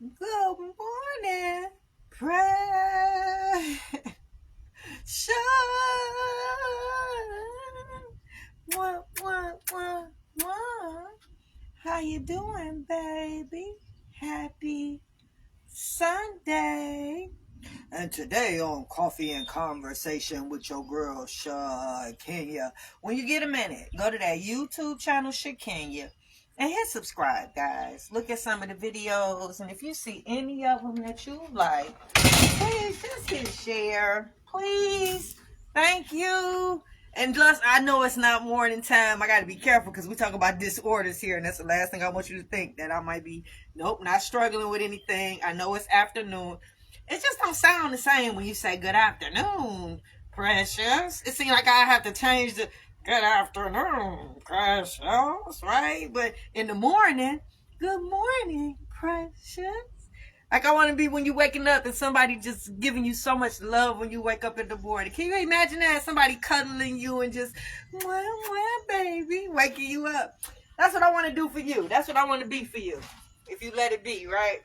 Good morning, precious. One. How you doing, baby? Happy Sunday. And today on Coffee and Conversation with your girl, Shakenya. When you get a minute, go to that YouTube channel, Shakenya, and hit subscribe, guys. Look at some of the videos, and if you see any of them that you like, please just hit share. Please. Thank you. And plus, I know it's not morning time. I got to be careful because we talk about disorders here, and that's the last thing I want you to think, that I might be, nope, not struggling with anything. I know it's afternoon. It just don't sound the same when you say good afternoon, precious. It seems like I have to change the good afternoon, precious, right? But in the morning, good morning, precious. Like I want to be when you waking up and somebody just giving you so much love when you wake up in the morning. Can you imagine that? Somebody cuddling you and just, baby, waking you up. That's what I want to do for you. That's what I want to be for you. If you let it be, right?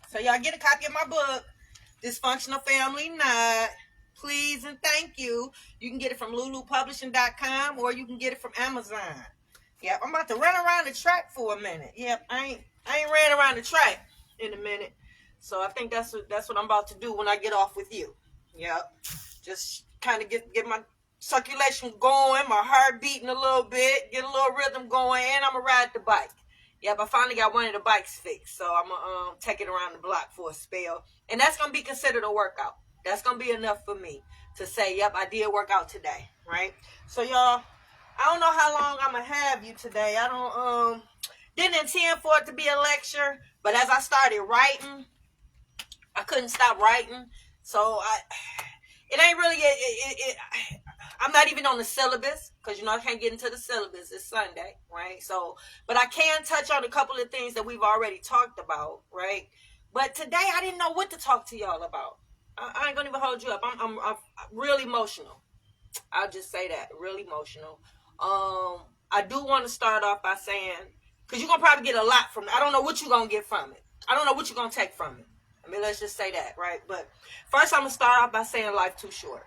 So y'all get a copy of my book, Dysfunctional Family Knot. Please and thank you. You can get it from lulupublishing.com or you can get it from Amazon. Yep, I'm about to run around the track for a minute. Yep, I ain't ran around the track in a minute. So I think that's what I'm about to do when I get off with you. Yep. Just kind of get my circulation going, my heart beating a little bit, get a little rhythm going, and I'm going to ride the bike. Yep, I finally got one of the bikes fixed, so I'm going to take it around the block for a spell. And that's going to be considered a workout. That's going to be enough for me to say, yep, I did work out today, right? So, y'all, I don't know how long I'm going to have you today. I didn't intend for it to be a lecture, but as I started writing, I couldn't stop writing. So, it ain't really, I'm not even on the syllabus because, I can't get into the syllabus. It's Sunday, right? So, but I can touch on a couple of things that we've already talked about, right? But today I didn't know what to talk to y'all about. I ain't gonna even hold you up. I'm really emotional. I'll just say that, really emotional. I do want to start off by saying, because you're gonna probably get a lot from it. I don't know what you're gonna get from it. I don't know what you're gonna take from it. I mean, let's just say that, right? But first, I'm gonna start off by saying life too short.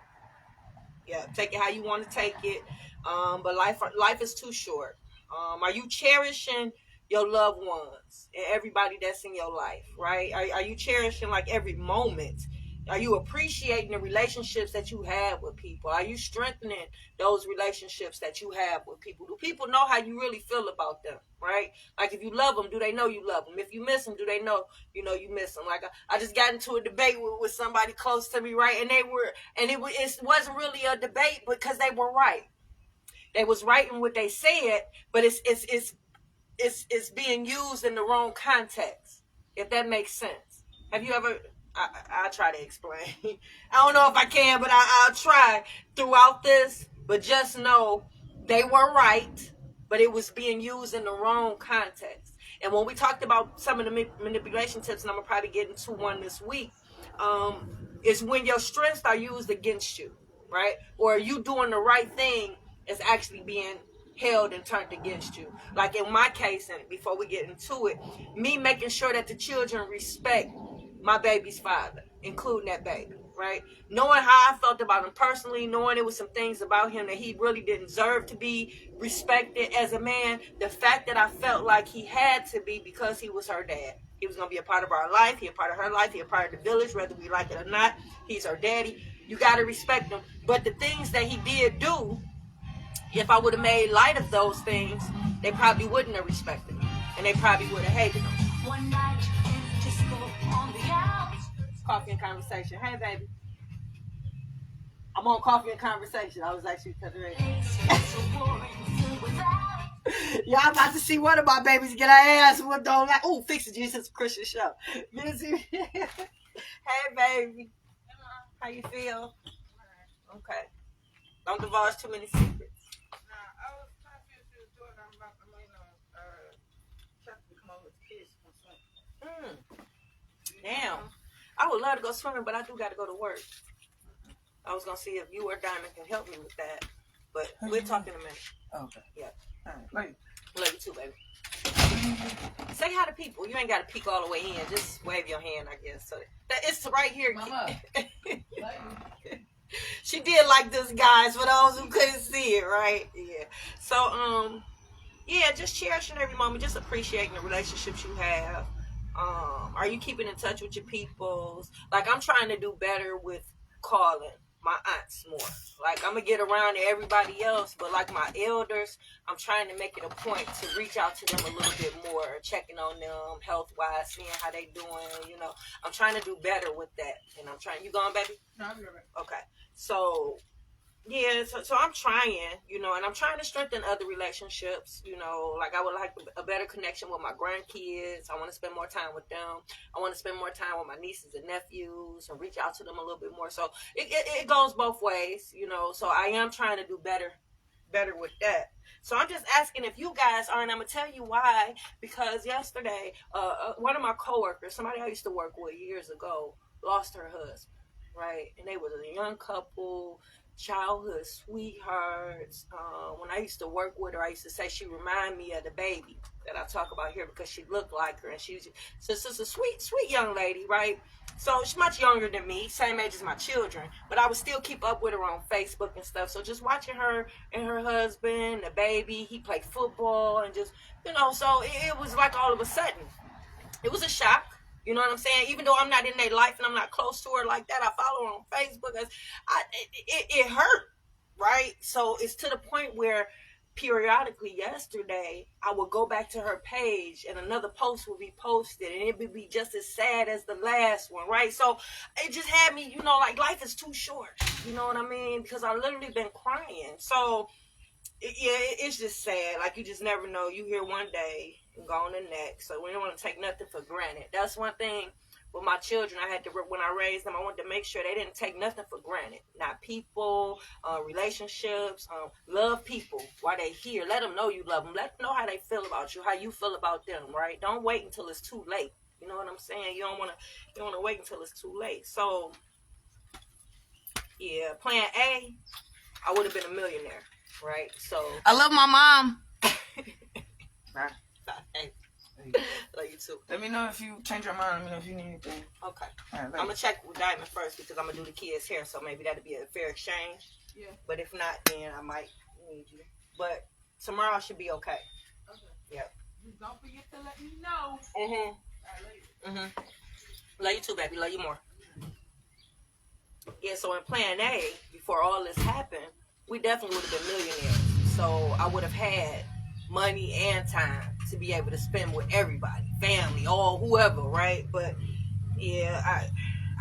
Yeah, take it how you want to take it. But life is too short. Are you cherishing your loved ones and everybody that's in your life, right? Are you cherishing like every moment? Are you appreciating the relationships that you have with people? Are you strengthening those relationships that you have with people? Do people know how you really feel about them, right? Like if you love them, do they know you love them? If you miss them, do they know you miss them? Like I just got into a debate with somebody close to me, right? And it wasn't really a debate because they were right. They was right in what they said, but it's being used in the wrong context, if that makes sense. Have you ever... I'll try to explain. I don't know if I can, but I'll try throughout this. But just know they were right, but it was being used in the wrong context. And when we talked about some of the manipulation tips, and I'm going to probably get into one this week, is when your strengths are used against you, right? Or you doing the right thing is actually being held and turned against you. Like in my case, and before we get into it, me making sure that the children respect my baby's father, including that baby, right? Knowing how I felt about him personally, knowing there was some things about him that he really didn't deserve to be respected as a man. The fact that I felt like he had to be because he was her dad. He was going to be a part of our life. He a part of her life. He a part of the village, whether we like it or not. He's her daddy. You got to respect him. But the things that he did do, if I would have made light of those things, they probably wouldn't have respected him. And they probably would have hated him. One night, just go on the out. Coffee and Conversation. Hey, baby. I'm on Coffee and Conversation. I was actually cutting it. Y'all about to see one of my babies get her ass whooped on like, ooh, Fix It Jesus Christian show. Hey, baby. How you feel? Okay. Don't divulge too many secrets. Damn. I would love to go swimming, but I do got to go to work. I was going to see if you or Diamond can help me with that. But we'll talk in a minute. Okay. Yeah. All right. Love you too, baby. Say hi to people. You ain't got to peek all the way in. Just wave your hand, I guess. So it's right here. Mama. She did like this, guys, for those who couldn't see it, right? Yeah. So, yeah, just cherishing every moment, just appreciating the relationships you have. Are you keeping in touch with your peoples? Like, I'm trying to do better with calling my aunts more. Like, I'm gonna get around to everybody else, but like my elders, I'm trying to make it a point to reach out to them a little bit more, checking on them health-wise, seeing how they doing, you know. I'm trying to do better with that. And I'm trying, you going, baby? No, I'm good. Okay. So, yeah, so I'm trying, you know, and I'm trying to strengthen other relationships, you know, like I would like a better connection with my grandkids. I want to spend more time with them. I want to spend more time with my nieces and nephews and reach out to them a little bit more. So it goes both ways, you know, so I am trying to do better with that. So I'm just asking if you guys are, and I'm going to tell you why, because yesterday, one of my coworkers, somebody I used to work with years ago, lost her husband, right? And they was a young couple, childhood sweethearts. When I used to work with her, I used to say she reminded me of the baby that I talk about here because she looked like her, and she's a sweet young lady, right? So she's much younger than me, same age as my children, but I would still keep up with her on Facebook and stuff. So just watching her and her husband, the baby, he played football, and just, you know, so it was like all of a sudden, it was a shock. You know what I'm saying? Even though I'm not in their life and I'm not close to her like that, I follow her on Facebook. It hurt, right? So it's to the point where periodically yesterday, I would go back to her page and another post would be posted and it would be just as sad as the last one, right? So it just had me, you know, like life is too short. You know what I mean? Because I've literally been crying. So it's just sad. Like, you just never know. You here one day and gone the next. So we don't want to take nothing for granted. That's one thing with my children. I had to, when I raised them, I wanted to make sure they didn't take nothing for granted. Not people, relationships, love people while they here. Let them know you love them. Let them know how they feel about you, how you feel about them, right? Don't wait until it's too late. You know what I'm saying? You don't want to wait until it's too late. So, yeah, plan A, I would have been a millionaire. Right, so I love my mom. Right. Hey. Love you too. Let me know if you change your mind. Let me know if you need anything. Okay. Right, I'm gonna check with Diamond first because I'm gonna do the kids' hair, so maybe that'll be a fair exchange. Yeah. But if not, then I might need you. But tomorrow I should be okay. Okay. Yep. Don't forget to let me know. Love you too, baby. Love you more. Yeah. So in Plan A, before all this happened, we definitely would have been millionaires. So I would have had money and time to be able to spend with everybody, family, or whoever, right? But yeah,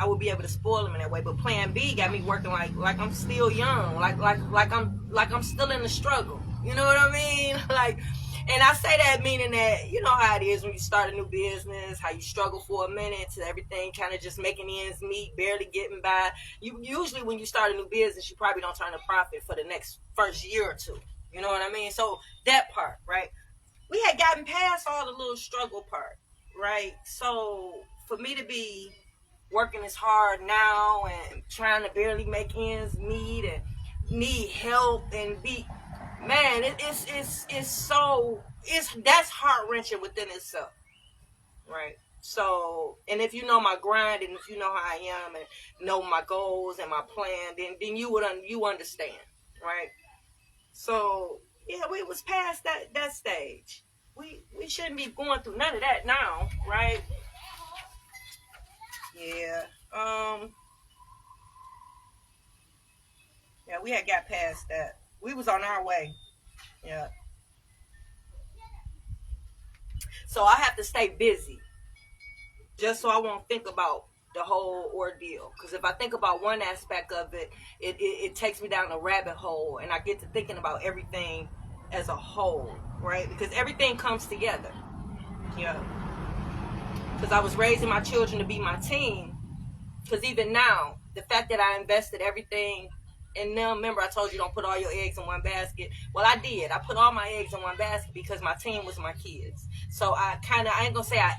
I would be able to spoil them in that way. But Plan B got me working like I'm still young, like I'm still in the struggle. You know what I mean? Like, and I say that meaning that, you know how it is when you start a new business, how you struggle for a minute to everything kind of just making ends meet, barely getting by. You usually when you start a new business, you probably don't turn a profit for the first year or two. You know what I mean? So that part, right? We had gotten past all the little struggle part, right? So for me to be working as hard now and trying to barely make ends meet and need help and be, man, that's heart-wrenching within itself, right? So, and if you know my grind and if you know how I am and know my goals and my plan, then you understand, right? So, yeah, we was past that stage. We shouldn't be going through none of that now, right? Yeah. Yeah, we had got past that. We was on our way. Yeah. So I have to stay busy just so I won't think about the whole ordeal. Because if I think about one aspect of it, it takes me down a rabbit hole and I get to thinking about everything as a whole, right? Because everything comes together. Yeah. Because I was raising my children to be my team. Because even now, the fact that I invested everything in them, remember I told you don't put all your eggs in one basket. Well, I did. I put all my eggs in one basket because my team was my kids. So I ain't gonna say I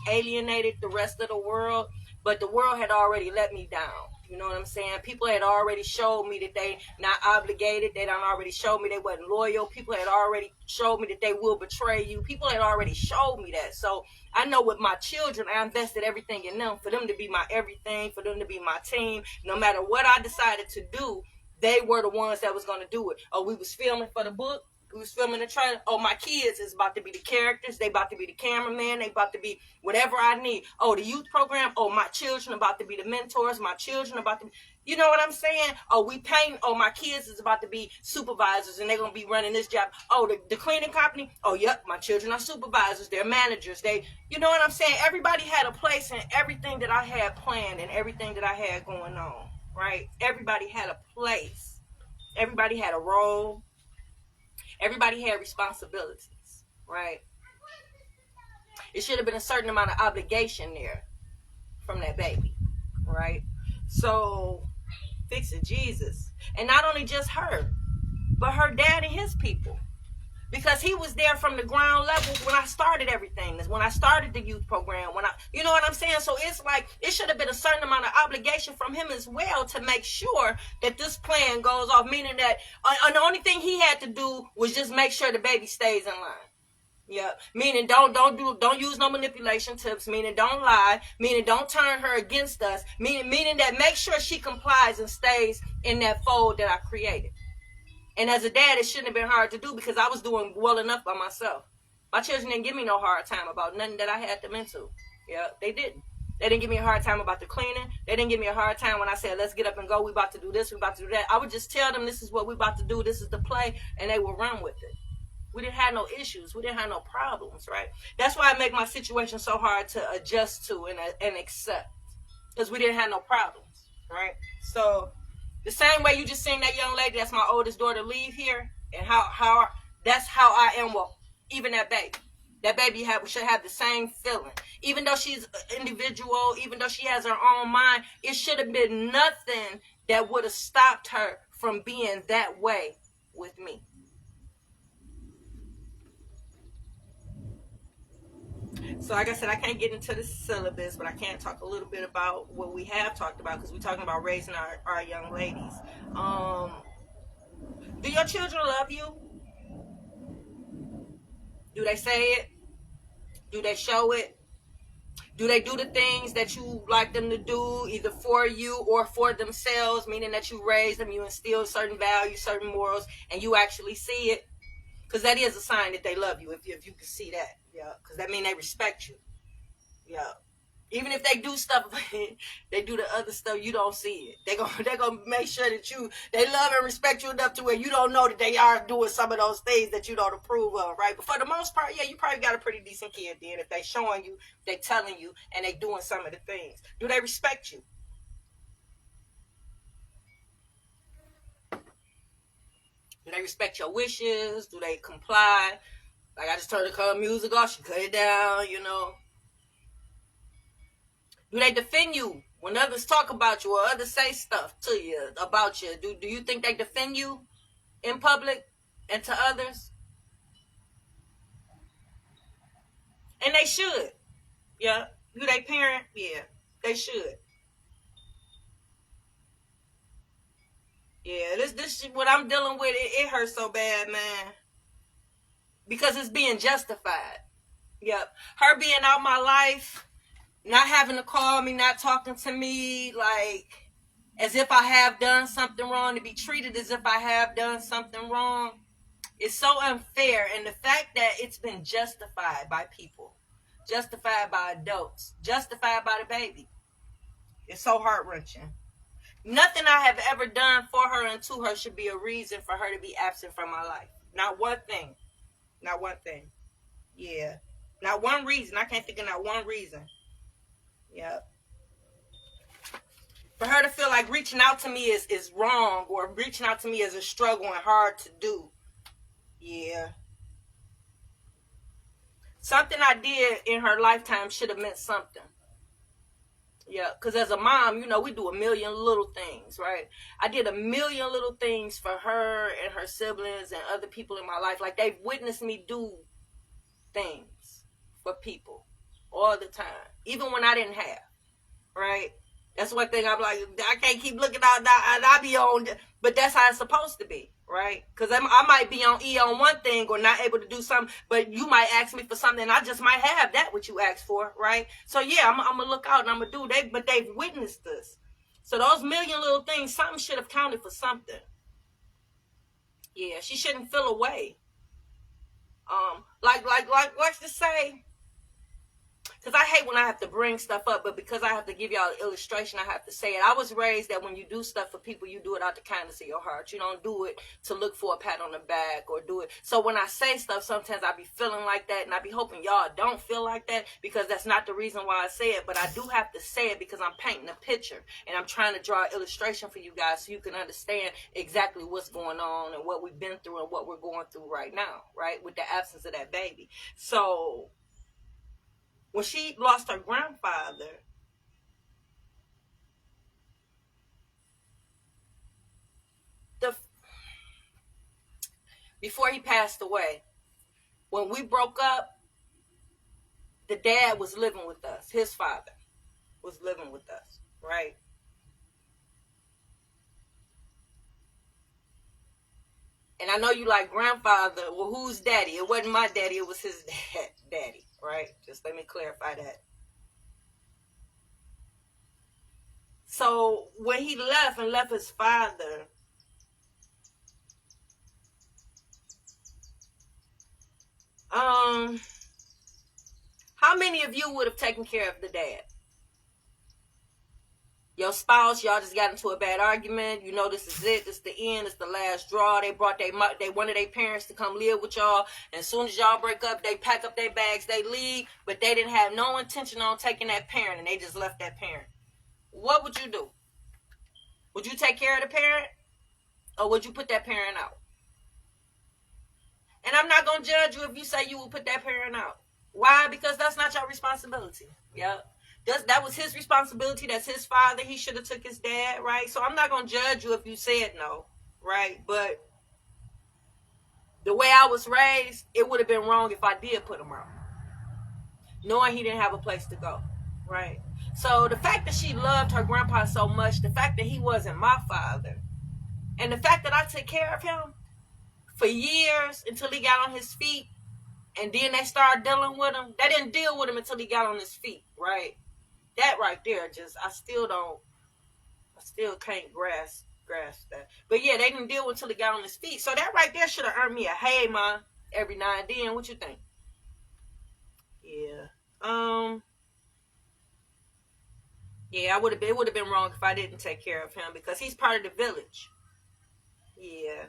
alienated the rest of the world, but the world had already let me down. You know what I'm saying? People had already showed me that they not obligated. They done already showed me they wasn't loyal. People had already showed me that they will betray you. People had already showed me that. So I know with my children, I invested everything in them for them to be my everything, for them to be my team. No matter what I decided to do, they were the ones that was going to do it. Oh, we was filming for the book. We was filming the trailer. Oh, my kids is about to be the characters. They about to be the cameraman. They about to be whatever I need. Oh, the youth program. Oh, my children about to be the mentors. My children about to be, you know what I'm saying? Oh, we paint. Oh, my kids is about to be supervisors and they're going to be running this job. Oh, the cleaning company. Oh, yep, my children are supervisors. They're managers. You know what I'm saying? Everybody had a place in everything that I had planned and everything that I had going on, right? Everybody had a place. Everybody had a role. Everybody had responsibilities, right? It should have been a certain amount of obligation there from that baby, right? So, fix it, Jesus. And not only just her, but her dad and his people. Because he was there from the ground level when I started everything. When I started the youth program. You know what I'm saying? So it's like, it should have been a certain amount of obligation from him as well to make sure that this plan goes off. Meaning that the only thing he had to do was just make sure the baby stays in line. Yeah, meaning don't use no manipulation tips. Meaning don't lie. Meaning don't turn her against us. Meaning that make sure she complies and stays in that fold that I created. And as a dad, it shouldn't have been hard to do because I was doing well enough by myself. My children didn't give me no hard time about nothing that I had them into. Yeah, they didn't. They didn't give me a hard time about the cleaning. They didn't give me a hard time when I said, let's get up and go. We about to do this. We about to do that. I would just tell them this is what we about to do. This is the play. And they would run with it. We didn't have no issues. We didn't have no problems, right? That's why I make my situation so hard to adjust to and accept. Because we didn't have no problems, right? So the same way you just seen that young lady, that's my oldest daughter, leave here, and how that's how I am with even that baby. That baby should have the same feeling. Even though she's an individual, even though she has her own mind, it should have been nothing that would have stopped her from being that way with me. So like I said, I can't get into the syllabus, but I can talk a little bit about what we have talked about because we're talking about raising our young ladies. Do your children love you? Do they say it? Do they show it? Do they do the things that you like them to do, either for you or for themselves, meaning that you raise them, you instill certain values, certain morals, and you actually see it? Because that is a sign that they love you, if you can see that. Yeah, because that means they respect you. Yeah. Even if they do stuff, they do the other stuff, you don't see it. They're gonna make sure that they love and respect you enough to where you don't know that they are doing some of those things that you don't approve of, right? But for the most part, yeah, you probably got a pretty decent kid then if they showing you, they telling you, and they doing some of the things. Do they respect you? Do they respect your wishes? Do they comply? Like I just turned the music off, she cut it down, you know. Do they defend you when others talk about you or others say stuff to you about you? Do you think they defend you in public and to others? And they should. Yeah. Do they parent? Yeah. They should. Yeah. This what I'm dealing with. It hurts so bad, man. Because it's being justified. Yep. Her being out my life, not having to call me, not talking to me, like as if I have done something wrong, to be treated as if I have done something wrong. It's so unfair. And the fact that it's been justified by people, justified by adults, justified by the baby, it's so heart-wrenching. Nothing I have ever done for her and to her should be a reason for her to be absent from my life. Not one thing. Not one thing. Yeah. Not one reason. I can't think of not one reason. Yep. For her to feel like reaching out to me is wrong, or reaching out to me is a struggle and hard to do. Yeah. Something I did in her lifetime should have meant something. Yeah, because as a mom, you know, we do a million little things, right? I did a million little things for her and her siblings and other people in my life. Like, they've witnessed me do things for people all the time, even when I didn't have, right? That's one thing I'm like, I can't keep looking out, and I be on, but that's how it's supposed to be, right? Because I might be on on one thing or not able to do something, but you might ask me for something, and I just might have that what you asked for, right? So yeah, I'm gonna look out and I'm gonna do that, but they've witnessed this. So those million little things, something should have counted for something. Yeah, she shouldn't feel away. Let's just say, because I hate when I have to bring stuff up, but because I have to give y'all an illustration, I have to say it. I was raised that when you do stuff for people, you do it out the kindness of your heart. You don't do it to look for a pat on the back or do it. So when I say stuff, sometimes I be feeling like that, and I be hoping y'all don't feel like that, because that's not the reason why I say it. But I do have to say it because I'm painting a picture, and I'm trying to draw an illustration for you guys so you can understand exactly what's going on and what we've been through and what we're going through right now, right, with the absence of that baby. So when she lost her grandfather, before he passed away, when we broke up, the dad was living with us. His father was living with us, right? And I know you like, grandfather, well, who's daddy? It wasn't my daddy, it was his daddy, right? Just let me clarify that. So when he left and left his father, how many of you would have taken care of the dad? Your spouse, y'all just got into a bad argument. You know this is it. This is the end. It's the last draw. They brought they one of their parents to come live with y'all. And as soon as y'all break up, they pack up their bags, they leave. But they didn't have no intention on taking that parent, and they just left that parent. What would you do? Would you take care of the parent, or would you put that parent out? And I'm not going to judge you if you say you will put that parent out. Why? Because that's not your responsibility. Yep. That was his responsibility. That's his father. He should have took his dad, right? So I'm not going to judge you if you said no, right? But the way I was raised, it would have been wrong if I did put him out, knowing he didn't have a place to go, right? So the fact that she loved her grandpa so much, the fact that he wasn't my father, and the fact that I took care of him for years until he got on his feet, and then they started dealing with him. They didn't deal with him until he got on his feet, right? That right there, I still can't grasp that. But yeah, they didn't deal with until he got on his feet. So that right there should have earned me a hey, ma, every now and then. What you think? Yeah. Yeah, it would have been wrong if I didn't take care of him, because he's part of the village. Yeah.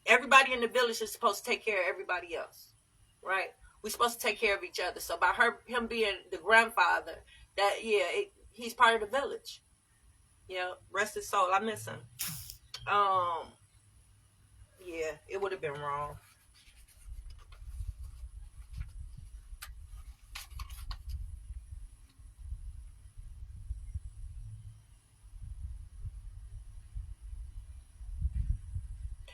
Everybody in the village is supposed to take care of everybody else, right? We're supposed to take care of each other. So by him being the grandfather, he's part of the village. Yeah, rest his soul. I miss him. Yeah, it would have been wrong.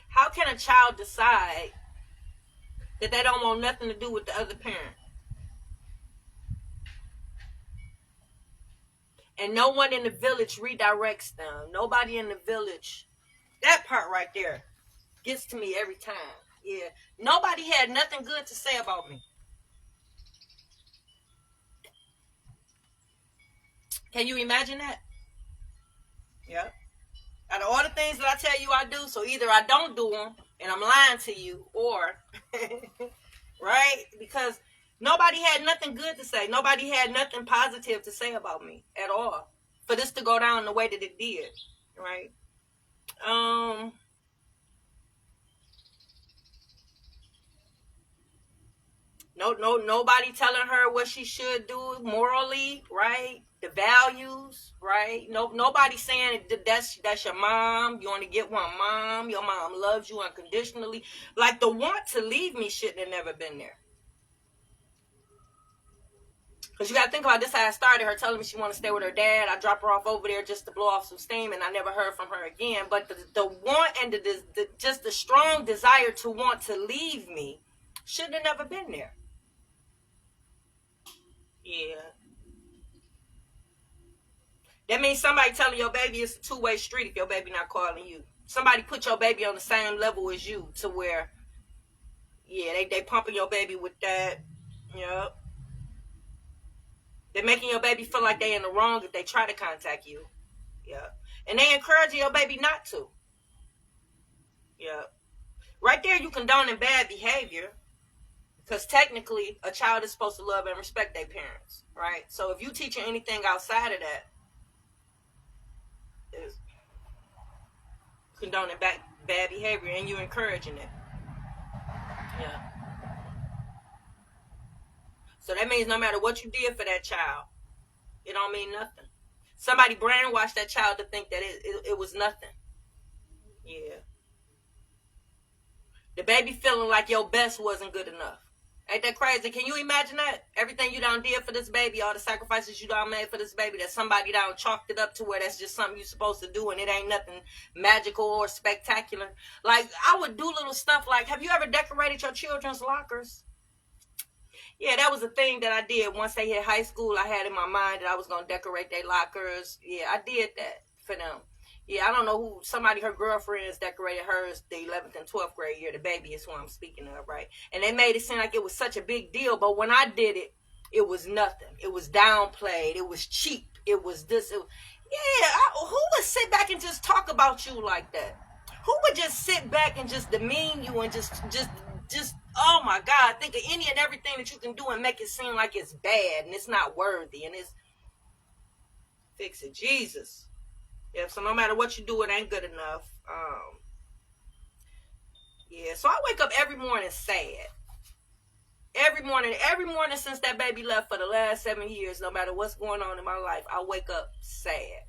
How can a child decide that they don't want nothing to do with the other parent? And no one in the village redirects them. Nobody in the village. That part right there gets to me every time. Yeah. Nobody had nothing good to say about me. Can you imagine that? Yeah. Out of all the things that I tell you I do, so either I don't do them and I'm lying to you, or, right? Because nobody had nothing good to say. Nobody had nothing positive to say about me at all for this to go down the way that it did, right? Nobody telling her what she should do morally, right? The values, right? Nobody saying that's your mom. You only get one mom. Your mom loves you unconditionally. Like, the want to leave me shouldn't have never been there. Because you got to think about this, how I started. Her telling me she want to stay with her dad. I drop her off over there just to blow off some steam, and I never heard from her again. But the want and just the strong desire to want to leave me shouldn't have never been there. Yeah. That means somebody telling your baby it's a two-way street if your baby not calling you. Somebody put your baby on the same level as you to where, yeah, they pumping your baby with that. Yep. They're making your baby feel like they in the wrong if they try to contact you. Yep. And they encouraging your baby not to. Yep. Right there, you condoning bad behavior. Because technically, a child is supposed to love and respect their parents, right? So if you teaching anything outside of that, is condoning bad behavior, and you encouraging it. Yeah. So that means no matter what you did for that child, it don't mean nothing. Somebody brainwashed that child to think that it was nothing. Yeah. The baby feeling like your best wasn't good enough. Ain't that crazy? Can you imagine that? Everything you done did for this baby, all the sacrifices you done made for this baby, that somebody done chalked it up to where that's just something you're supposed to do and it ain't nothing magical or spectacular. Like, I would do little stuff like, have you ever decorated your children's lockers? Yeah, that was a thing that I did. Once they hit high school, I had in my mind that I was going to decorate their lockers. Yeah, I did that for them. Yeah, I don't know who, somebody, her girlfriends decorated hers the 11th and 12th grade year. The baby is who I'm speaking of, right? And they made it seem like it was such a big deal. But when I did it, it was nothing. It was downplayed. It was cheap. It was this. Who would sit back and just talk about you like that? Who would just sit back and just demean you and just, oh my God, think of any and everything that you can do and make it seem like it's bad and it's not worthy and it's, fix it, Jesus. Yeah, so no matter what you do, it ain't good enough. Yeah, so I wake up every morning sad. Every morning since that baby left for the last 7 years, no matter what's going on in my life, I wake up sad,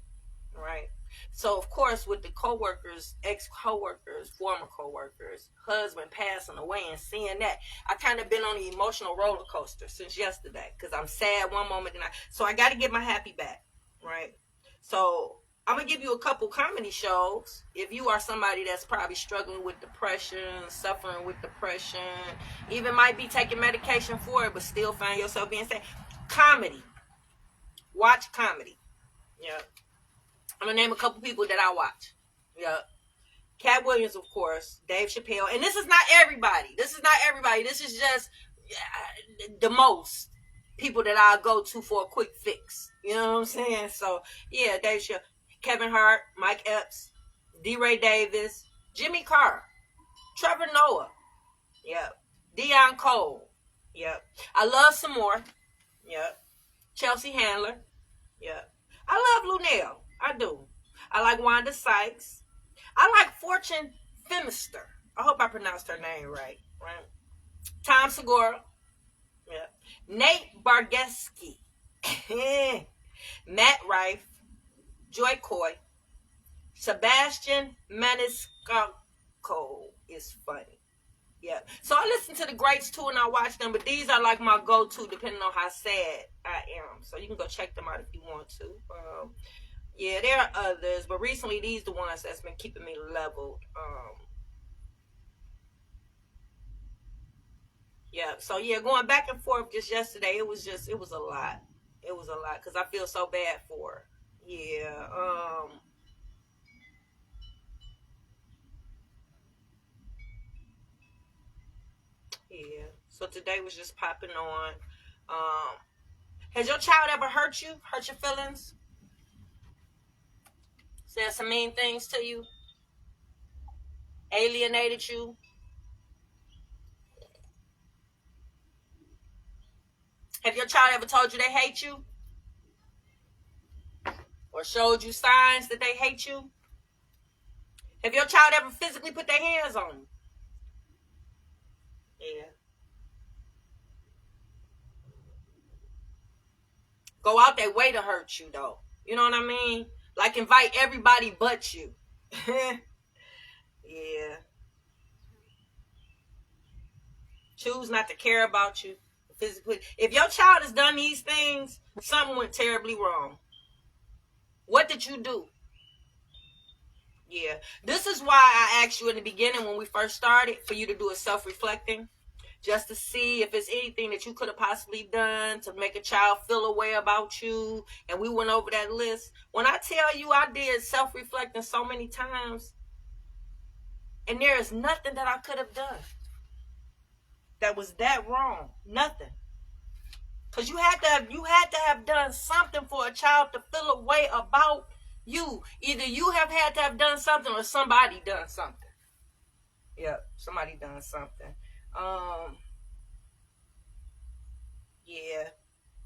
right? So, of course, with the coworkers, ex-coworkers, former coworkers, husband passing away and seeing that, I kind of been on the emotional roller coaster since yesterday because I'm sad one moment so I got to get my happy back, right? So I'm going to give you a couple comedy shows. If you are somebody that's probably struggling with depression, suffering with depression, even might be taking medication for it, but still find yourself being sad. Comedy. Watch comedy. Yeah. I'm going to name a couple people that I watch. Yeah. Cat Williams, of course. Dave Chappelle. And this is not everybody. This is just the most people that I'll go to for a quick fix. You know what I'm saying? So, yeah, Dave Chappelle. Kevin Hart, Mike Epps, D-Ray Davis, Jimmy Carr, Trevor Noah, yep, Deion Cole, yep. I love some more, yep. Chelsea Handler, yep. I love Lunel, I do. I like Wanda Sykes. I like Fortune Femister. I hope I pronounced her name right? Tom Segura, yep. Nate Bargatze, Matt Rife, Joy Coy, Sebastian Maniscalco is funny. Yeah. So I listen to the greats too and I watch them, but these are like my go-to depending on how sad I am. So you can go check them out if you want to. Yeah, there are others, but recently these are the ones that's been keeping me leveled. Yeah. So yeah, going back and forth just yesterday, it was a lot. It was a lot because I feel so bad for her. Yeah, yeah. So today was just popping on. Has your child ever hurt you? Hurt your feelings? Said some mean things to you? Alienated you? Have your child ever told you they hate you? Or showed you signs that they hate you? Have your child ever physically put their hands on you? Yeah. Go out their way to hurt you, though. You know what I mean? Like invite everybody but you. Yeah. Choose not to care about you physically. If your child has done these things, something went terribly wrong. What did you do? Yeah. This is why I asked you in the beginning when we first started for you to do a self-reflecting. just to see if it's anything that you could have possibly done to make a child feel a way about you. And we went over that list. When I tell you I did self-reflecting so many times, and there is nothing that I could have done that was that wrong. Nothing. Because you had to have done something for a child to feel a way about you. Either you have had to have done something or somebody done something. Yep, somebody done something. Yeah.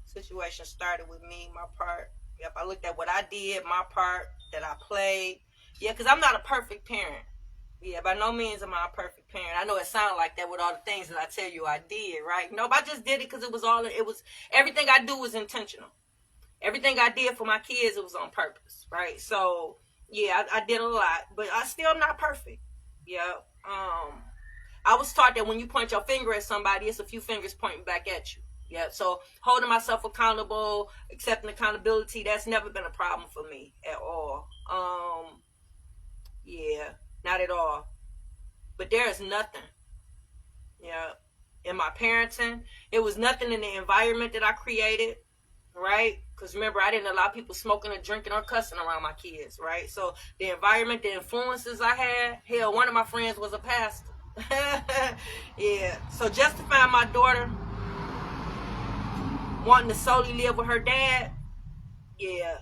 Situation started with me, my part. Yep, I looked at what I did, my part that I played. Yeah, because I'm not a perfect parent. Yeah, by no means am I a perfect parent. I know it sounds like that with all the things that I tell you I did, right? No, but I just did it because it was everything I do was intentional. Everything I did for my kids, it was on purpose, right? So, yeah, I did a lot, but I still am not perfect. Yeah. I was taught that when you point your finger at somebody, it's a few fingers pointing back at you. Yeah, so holding myself accountable, accepting accountability, that's never been a problem for me at all. Yeah, not at all. But there is nothing, yeah, in my parenting. It was nothing in the environment that I created, right? Because remember, I didn't allow people smoking or drinking or cussing around my kids, right? So the environment, the influences I had, hell, one of my friends was a pastor. Yeah, so justifying my daughter wanting to solely live with her dad, yeah,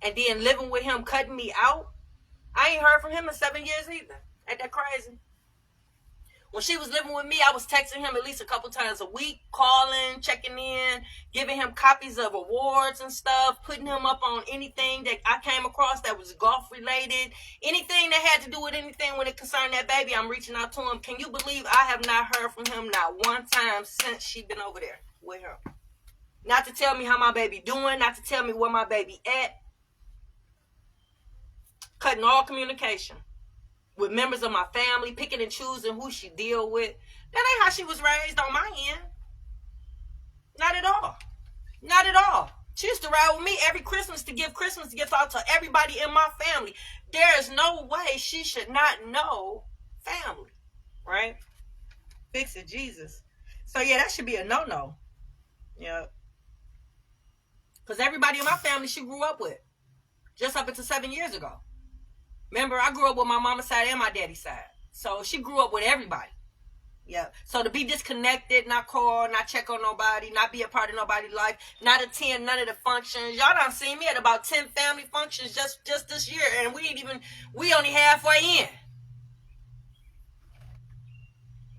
and then living with him cutting me out. I ain't heard from him in 7 years either. Ain't that crazy? When she was living with me, I was texting him at least a couple times a week, calling, checking in, giving him copies of awards and stuff, putting him up on anything that I came across that was golf related, anything that had to do with anything when it concerned that baby, I'm reaching out to him. Can you believe I have not heard from him not one time since she's been over there with him? Not to tell me how my baby doing, not to tell me where my baby at. Cutting all communication with members of my family, picking and choosing who she deal with. That ain't how she was raised on my end. Not at all. Not at all. She used to ride with me every Christmas to give Christmas gifts out to everybody in my family. There is no way she should not know family, right? Fix it, Jesus. So yeah, that should be a no-no. Yeah. Because everybody in my family she grew up with. Just up until 7 years ago. Remember, I grew up with my mama's side and my daddy's side. So she grew up with everybody. Yeah. So to be disconnected, not call, not check on nobody, not be a part of nobody's life, not attend none of the functions. Y'all done seen me at about 10 family functions just this year. And we only halfway in.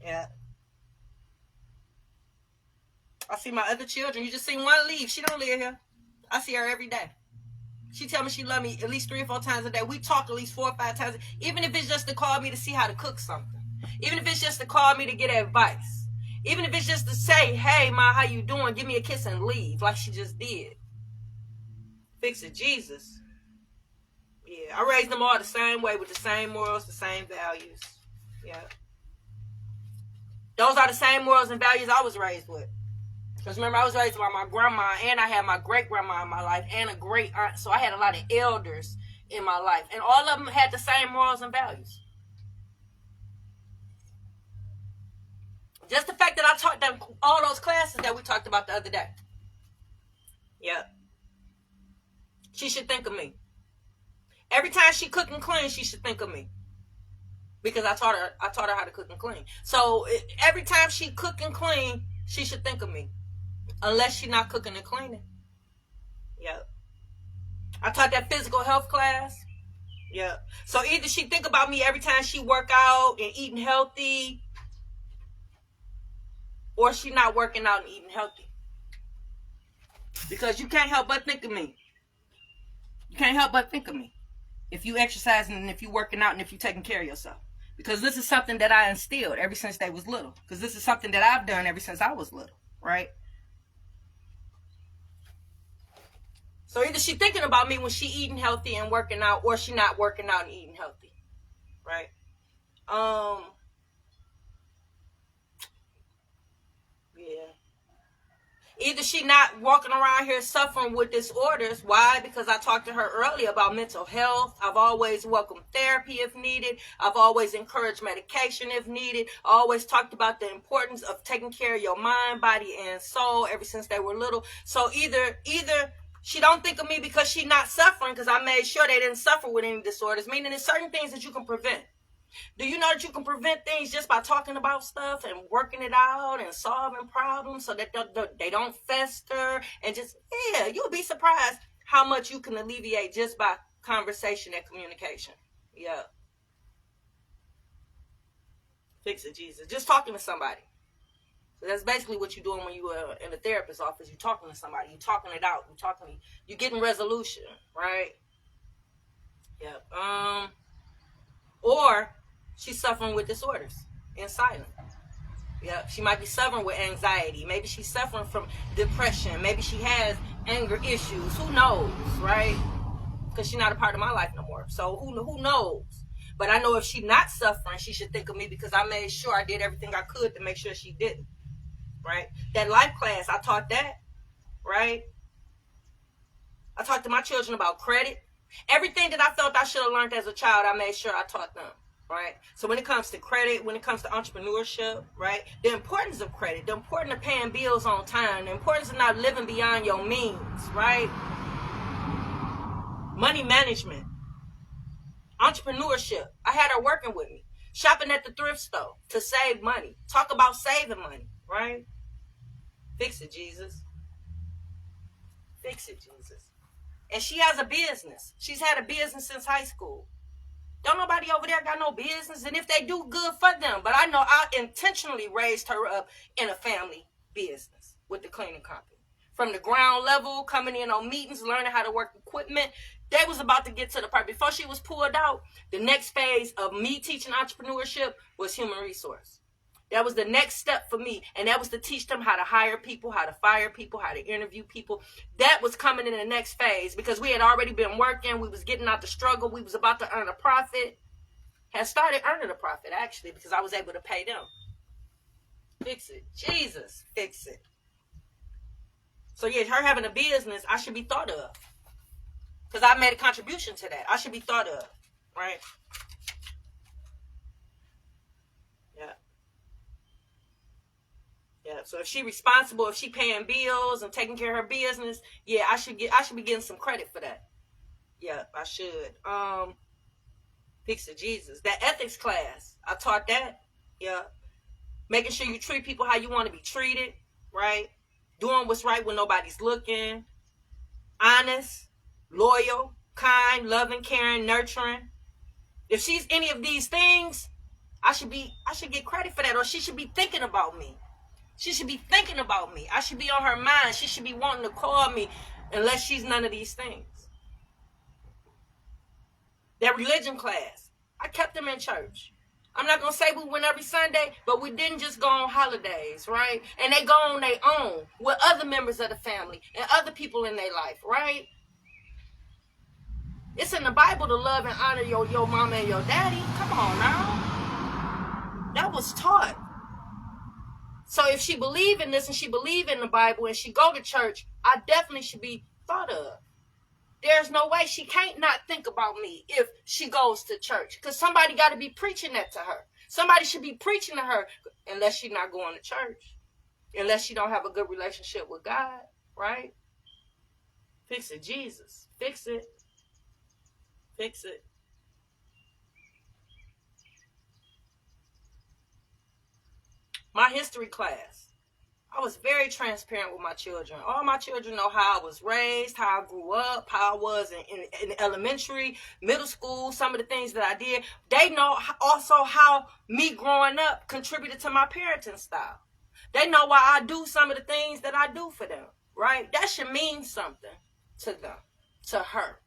Yeah. I see my other children. You just seen one leave. She don't live here. I see her every day. She tell me she love me at least 3 or 4 times a day. We talk at least 4 or 5 times. Even if it's just to call me to see how to cook something. Even if it's just to call me to get advice. Even if it's just to say, hey, Ma, how you doing? Give me a kiss and leave like she just did. Fix it, Jesus. Yeah, I raised them all the same way with the same morals, the same values. Yeah. Those are the same morals and values I was raised with. Because remember, I was raised by my grandma, and I had my great-grandma in my life, and a great-aunt. So I had a lot of elders in my life. And all of them had the same morals and values. Just the fact that I taught them all those classes that we talked about the other day. Yeah. She should think of me. Every time she cook and clean, she should think of me. Because I taught her how to cook and clean. So every time she cook and clean, she should think of me. Unless she's not cooking and cleaning. Yep. I taught that physical health class. Yep. So either she think about me every time she work out and eating healthy, or she not working out and eating healthy. Because you can't help but think of me. You can't help but think of me. If you exercising and if you working out and if you taking care of yourself. Because this is something that I instilled ever since they was little. Because this is something that I've done ever since I was little. Right? So either she thinking about me when she eating healthy and working out, or she not working out and eating healthy, right? Yeah. Either she not walking around here suffering with disorders. Why? Because I talked to her earlier about mental health. I've always welcomed therapy if needed. I've always encouraged medication if needed. I always talked about the importance of taking care of your mind, body, and soul ever since they were little. So either she don't think of me because she not suffering, because I made sure they didn't suffer with any disorders, meaning there's certain things that you can prevent. Do you know that you can prevent things just by talking about stuff and working it out and solving problems so that they don't fester and just, yeah, you'll be surprised how much you can alleviate just by conversation and communication. Yeah. Fix it, Jesus. Just talking to somebody. So that's basically what you're doing when you are in a therapist's office. You're talking to somebody. You're talking it out. You're getting resolution, right? Yeah. Or she's suffering with disorders in silence. Yeah, she might be suffering with anxiety. Maybe she's suffering from depression. Maybe she has anger issues. Who knows, right? Because she's not a part of my life no more. So who knows? But I know if she's not suffering, she should think of me because I made sure I did everything I could to make sure she didn't, right? That life class, I taught that, right? I talked to my children about credit. Everything that I felt I should have learned as a child, I made sure I taught them, right? So when it comes to credit, when it comes to entrepreneurship, right? The importance of credit, the importance of paying bills on time, the importance of not living beyond your means, right? Money management, entrepreneurship. I had her working with me. Shopping at the thrift store to save money. Talk about saving money, right? Fix it, Jesus. Fix it, Jesus. And she has a business. She's had a business since high school. Don't nobody over there got no business. And if they do, good for them. But I know I intentionally raised her up in a family business with the cleaning company. From the ground level, coming in on meetings, learning how to work equipment. They was about to get to the part. Before she was pulled out, the next phase of me teaching entrepreneurship was human resource. That was the next step for me. And that was to teach them how to hire people, how to fire people, how to interview people. That was coming in the next phase because we had already been working. We was getting out the struggle. We was about to earn a profit. Had started earning a profit, actually, because I was able to pay them. Fix it. Jesus, fix it. So, yeah, her having a business, I should be thought of. Because I made a contribution to that. I should be thought of, right? Yeah. Yeah, so if she responsible, if she paying bills and taking care of her business, yeah, I should be getting some credit for that. Yeah, I should. Fix it, Jesus. That ethics class, I taught that. Yeah. Making sure you treat people how you want to be treated, right? Doing what's right when nobody's looking. Honest, loyal, kind, loving, caring, nurturing. If she's any of these things, I should get credit for that, or she should be thinking about me. She should be thinking about me. I should be on her mind. She should be wanting to call me unless she's none of these things. That religion class, I kept them in church. I'm not going to say we went every Sunday, but we didn't just go on holidays, right? And they go on their own with other members of the family and other people in their life, right? It's in the Bible to love and honor your mama and your daddy. Come on now. That was taught. So if she believe in this and she believe in the Bible and she go to church, I definitely should be thought of. There's no way she can't not think about me if she goes to church. Because somebody got to be preaching that to her. Somebody should be preaching to her unless she's not going to church. Unless she don't have a good relationship with God, right? Fix it, Jesus. Fix it. Fix it. My history class, I was very transparent with my children. All my children know how I was raised, how I grew up, how I was in elementary, middle school, some of the things that I did. They know also how me growing up contributed to my parenting style. They know why I do some of the things that I do for them, right? That should mean something to them, to her.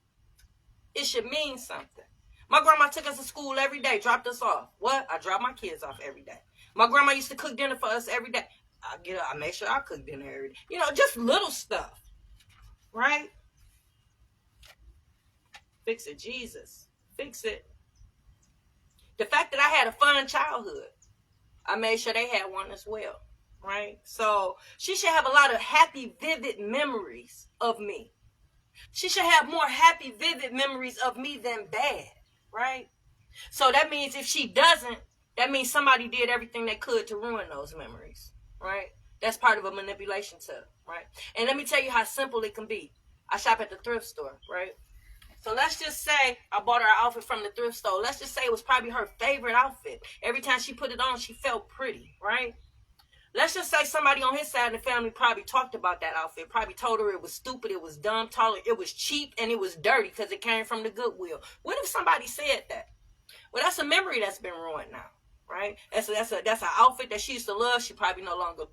It should mean something. My grandma took us to school every day, dropped us off. What? I dropped my kids off every day. My grandma used to cook dinner for us every day. I make sure I cook dinner every day. You know, just little stuff, right? Fix it, Jesus. Fix it. The fact that I had a fun childhood, I made sure they had one as well. right? So she should have a lot of happy, vivid memories of me. She should have more happy, vivid memories of me than bad, right? So that means if she doesn't, that means somebody did everything they could to ruin those memories, right? That's part of a manipulation tip, right? And let me tell you how simple it can be. I shop at the thrift store, right? So let's just say I bought her an outfit from the thrift store. Let's just say it was probably her favorite outfit. Every time she put it on, she felt pretty, right? Let's just say somebody on his side of the family probably talked about that outfit, probably told her it was stupid, it was dumb, it was cheap, and it was dirty because it came from the Goodwill. What if somebody said that? Well, that's a memory that's been ruined now, right? That's an outfit that she used to love. She probably no longer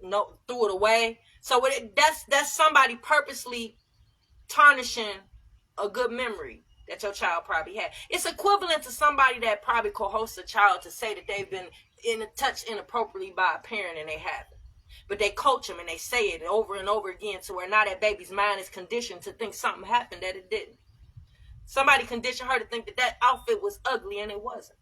threw it away. So that's somebody purposely tarnishing a good memory that your child probably had. It's equivalent to somebody that probably coerced a child to say that they've been touched inappropriately by a parent and they haven't. But they coach them and they say it over and over again to where now that baby's mind is conditioned to think something happened that it didn't. Somebody conditioned her to think that outfit was ugly and it wasn't.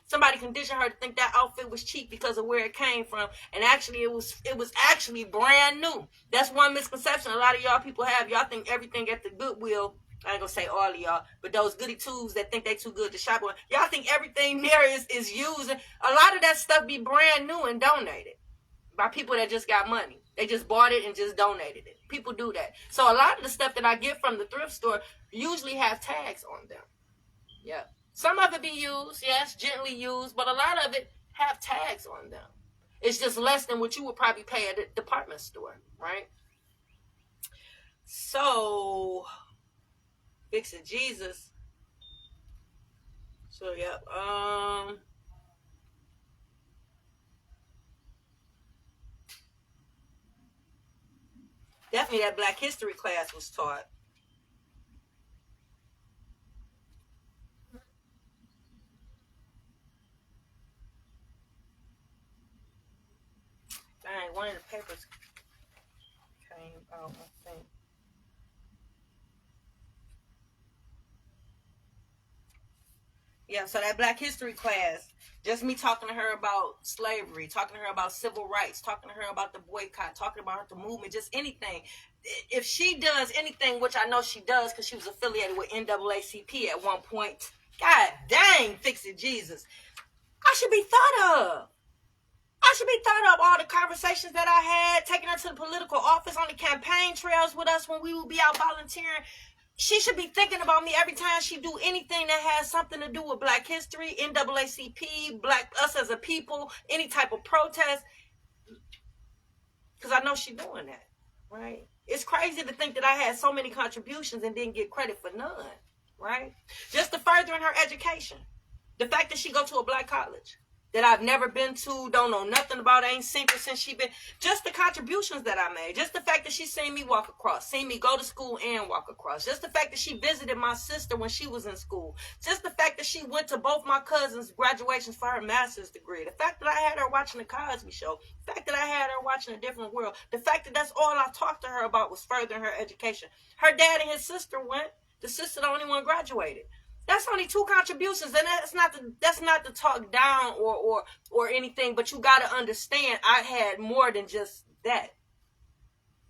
Somebody conditioned her to think that outfit was cheap because of where it came from, and actually it was actually brand new. That's one misconception a lot of y'all people have. Y'all think everything at the Goodwill, I ain't gonna say all of y'all, but those goody twos that think they too good to shop on, y'all think everything there is used. A lot of that stuff be brand new and donated by people that just got money. They just bought it and just donated it. People do that. So a lot of the stuff that I get from the thrift store usually have tags on them. Yeah. Some of it be used, yes, gently used, but a lot of it have tags on them. It's just less than what you would probably pay at a department store, right? So, Fix It Jesus. So, yep. Definitely that Black History class was taught. Dang, one of the papers came out, I think. Yeah, so that Black History class, just me talking to her about slavery, talking to her about civil rights, talking to her about the boycott, talking about the movement, just anything. If she does anything, which I know she does because she was affiliated with NAACP at one point, God dang, Fix It Jesus, I should be thought of. I should be thought of all the conversations that I had, taking her to the political office on the campaign trails with us when we would be out volunteering. She should be thinking about me every time she do anything that has something to do with Black history, NAACP, Black us as a people, any type of protest. Because I know she's doing that, right? It's crazy to think that I had so many contributions and didn't get credit for none, right? Just to further in her education. The fact that she go to a Black college that I've never been to, don't know nothing about, ain't seen her since she been, just the contributions that I made, just the fact that she seen me walk across, seen me go to school and walk across, just the fact that she visited my sister when she was in school, just the fact that she went to both my cousins' graduations for her master's degree, the fact that I had her watching the Cosby Show, the fact that I had her watching A Different World, the fact that that's all I talked to her about was furthering her education. Her dad and his sister went, the sister the only one graduated. That's only 2 contributions, and that's not to talk down or anything, but you got to understand I had more than just that.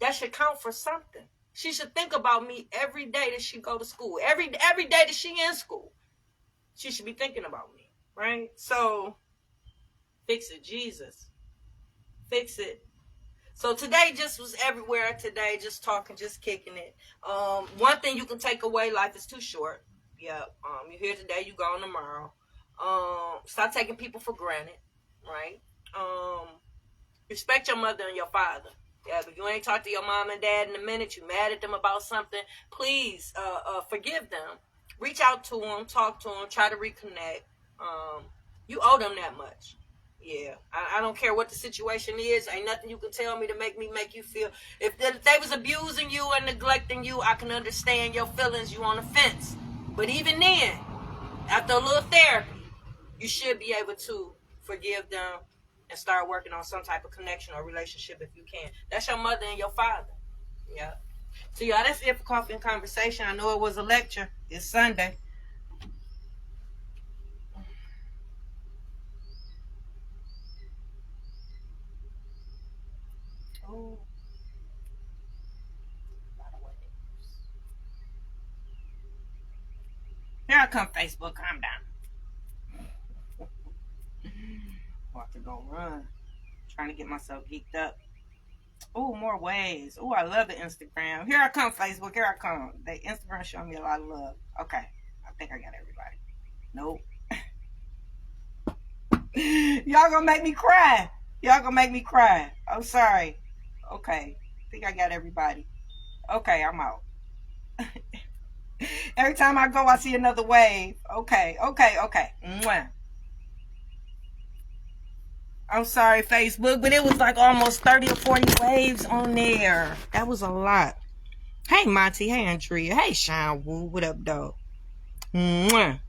That should count for something. She should think about me every day that she go to school. Every day that she in school. She should be thinking about me, right? So, Fix It Jesus. Fix it. So today just was everywhere today, just talking, just kicking it. One thing you can take away, life is too short. Yeah, you're here today, you gone tomorrow. Stop taking people for granted, right? Respect your mother and your father. Yeah, if you ain't talked to your mom and dad in a minute, you mad at them about something, please forgive them. Reach out to them, talk to them, try to reconnect. You owe them that much. Yeah, I don't care what the situation is. Ain't nothing you can tell me to make you feel. If they was abusing you and neglecting you, I can understand your feelings. You on the fence. But even then, after a little therapy, you should be able to forgive them and start working on some type of connection or relationship if you can. That's your mother and your father. Yeah. So y'all, that's it for Coffee and Conversation. I know it was a lecture. It's Sunday. Ooh. Here I come, Facebook. Calm down. About to go run. Trying to get myself geeked up. Oh, more waves. Oh, I love the Instagram. Here I come, Facebook. Here I come. The Instagram showing me a lot of love. Okay. I think I got everybody. Nope. Y'all gonna make me cry. Y'all gonna make me cry. I'm sorry. Okay. I think I got everybody. Okay, I'm out. Every time I go, I see another wave. Okay. Mwah. I'm sorry, Facebook, but it was like almost 30 or 40 waves on there. That was a lot. Hey, Monty. Hey, Andrea. Hey, Sean Wu. What up, though? Mwah.